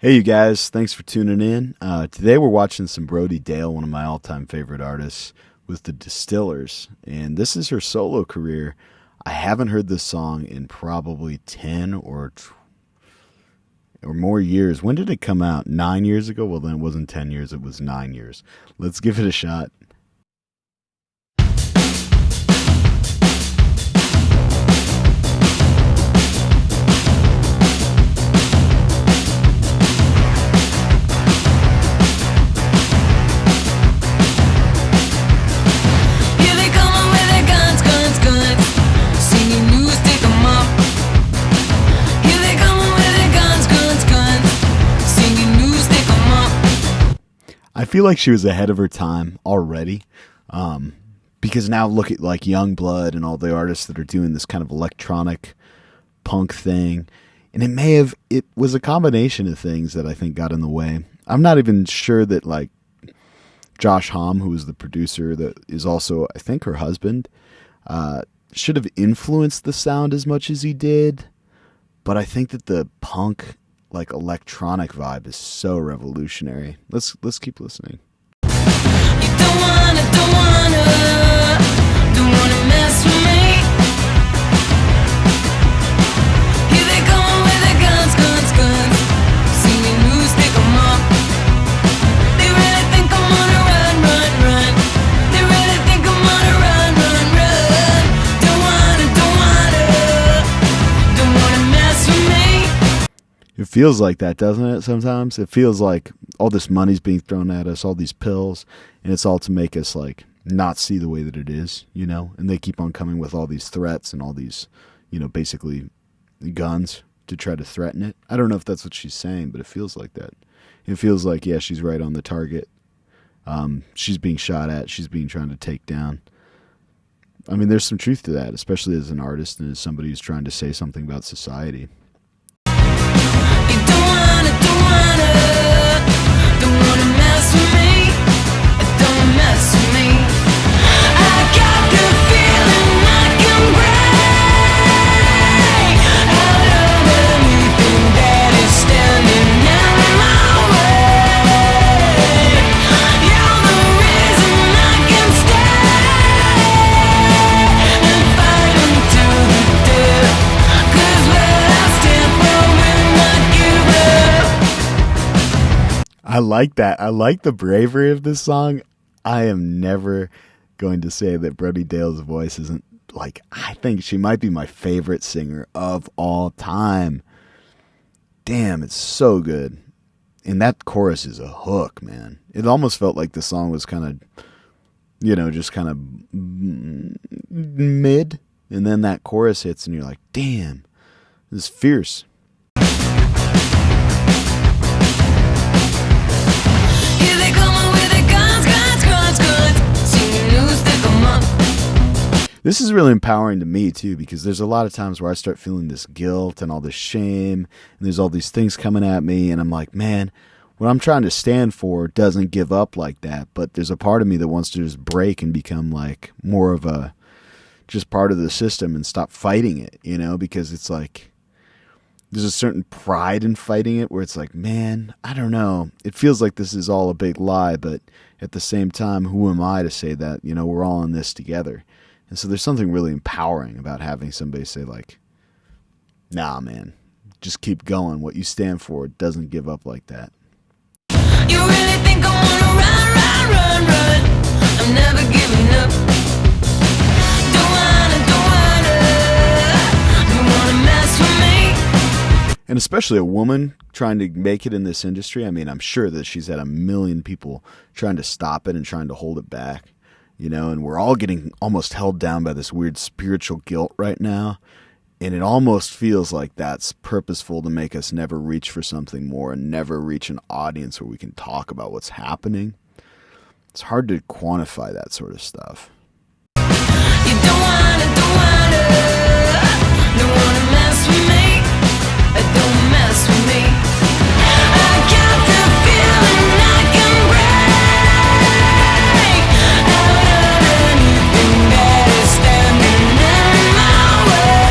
Hey, you guys. Thanks for tuning in. Today we're watching some Brody Dalle, one of my all-time favorite artists, with the Distillers. And this is her solo career. I haven't heard this song in probably 10 or more years. When did it come out? 9 years ago? Well, then it wasn't 10 years. It was 9 years. Let's give it a shot. I feel like she was ahead of her time already, because now look at like Youngblood and all the artists that are doing this kind of electronic punk thing, and it was a combination of things that I think got in the way. I'm not even sure that like Josh Homme, who was the producer, that is also I think her husband, should have influenced the sound as much as he did, but I think that the punk like electronic vibe is so revolutionary. Let's keep listening. You don't wanna mess with me. Here they come with their guns, singing who's stick 'em up. They really think I'm on a run. They really think I'm on a run. Don't wanna mess with me. It feels like that, doesn't it? Sometimes it feels like all this money's being thrown at us, all these pills, and it's all to make us like not see the way that it is, you know? And they keep on coming with all these threats and all these, basically guns to try to threaten it. I don't know if that's what she's saying, but it feels like that. It feels like, yeah, she's right on the target. She's being shot at. She's being trying to take down. I mean, there's some truth to that, especially as an artist and as somebody who's trying to say something about society. You don't wanna mess with me. Don't mess with me. I got the feeling I can break out of anything that is standing in my way. You're the reason I can stay and fight until the death. 'Cause what I stand for will not give up. I like that. I like the bravery of this song. I am never going to say that Brody Dalle's voice isn't like, I think she might be my favorite singer of all time. Damn, it's so good. And that chorus is a hook, man. It almost felt like the song was kind of, just kind of mid. And then that chorus hits and you're like, damn, this is fierce. Here they come with their guns, singing who's stick 'em up. This is really empowering to me, too, because there's a lot of times where I start feeling this guilt and all this shame, and there's all these things coming at me, and I'm like, man, what I'm trying to stand for doesn't give up like that, but there's a part of me that wants to just break and become like more of a just part of the system and stop fighting it, because it's like there's a certain pride in fighting it where it's like, man, I don't know. It feels like this is all a big lie, but at the same time, who am I to say that, we're all in this together? And so there's something really empowering about having somebody say like, nah, man, just keep going. What you stand for doesn't give up like that. You really think I wanna run? I'm never giving up. Don't wanna mess with me. And especially a woman trying to make it in this industry. I mean, I'm sure that she's had a million people trying to stop it and trying to hold it back, and we're all getting almost held down by this weird spiritual guilt right now. And it almost feels like that's purposeful to make us never reach for something more and never reach an audience where we can talk about what's happening. It's hard to quantify that sort of stuff. You don't wanna mess with me. Don't mess with me. I got the feeling I can break out of anything that is standing in my way.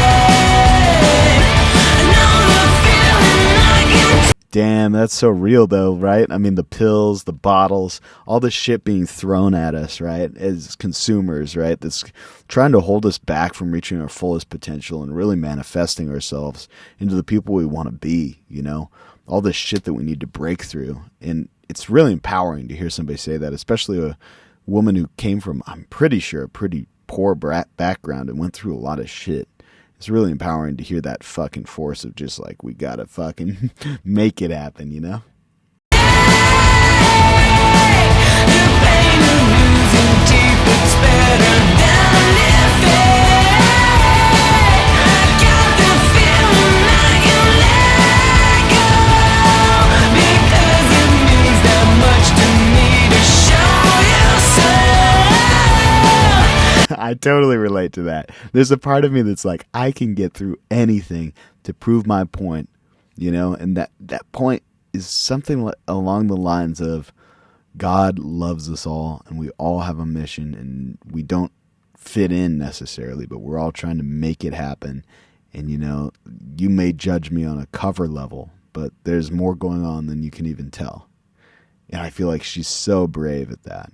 I know the feeling I can Damn, that's so real though, right? I mean, the pills, the bottles, all the shit being thrown at us, right? As consumers, right? That's trying to hold us back from reaching our fullest potential and really manifesting ourselves into the people we want to be, you know? All this shit that we need to break through. And it's really empowering to hear somebody say that, especially a woman who came from, I'm pretty sure, a pretty poor background and went through a lot of shit. It's really empowering to hear that fucking force of just like, we gotta fucking make it happen, you know? I totally relate to that. There's a part of me that's like, I can get through anything to prove my point, you know? And that point is something along the lines of God loves us all and we all have a mission and we don't fit in necessarily, but we're all trying to make it happen. And, you know, you may judge me on a cover level, but there's more going on than you can even tell. And I feel like she's so brave at that.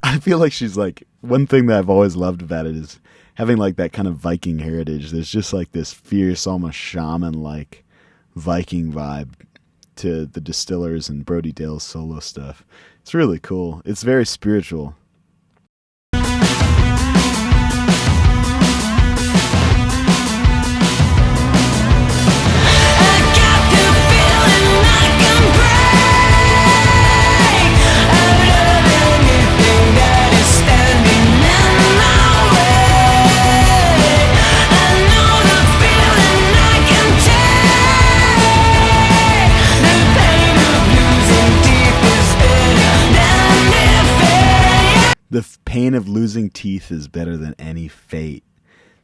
I feel like she's like, one thing that I've always loved about it is having like that kind of Viking heritage. There's just like this fierce, almost shaman-like Viking vibe to the Distillers and Brody Dale's solo stuff. It's really cool. It's very spiritual. The pain of losing teeth is better than any fate.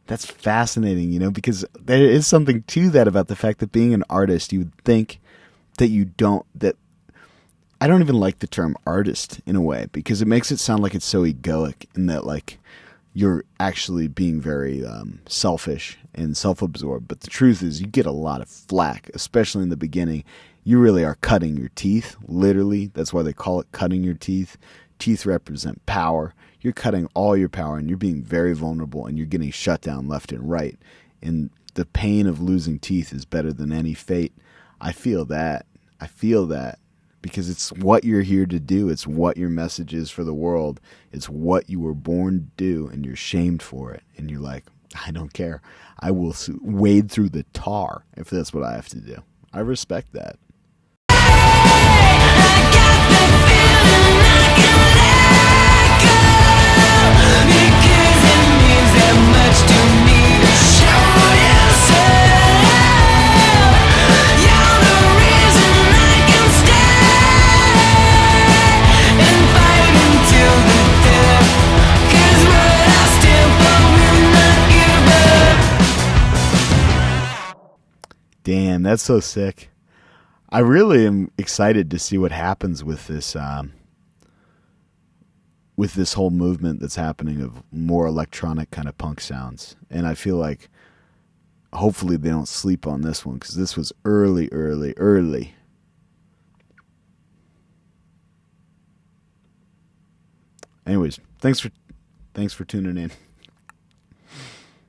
That's fascinating, you know, because there is something to that about the fact that being an artist, you would think that I don't even like the term artist in a way, because it makes it sound like it's so egoic and that like you're actually being very selfish and self-absorbed. But the truth is you get a lot of flack, especially in the beginning. You really are cutting your teeth, literally. That's why they call it cutting your teeth. Teeth represent power. You're cutting all your power and you're being very vulnerable and you're getting shut down left and right. And the pain of losing teeth is better than any fate. I feel that. Because it's what you're here to do. It's what your message is for the world. It's what you were born to do and you're shamed for it. And you're like, I don't care. I will wade through the tar if that's what I have to do. I respect that. Damn, that's so sick. I really am excited to see what happens with this whole movement that's happening of more electronic kind of punk sounds. And I feel like hopefully they don't sleep on this one because this was early. Anyways, thanks for tuning in.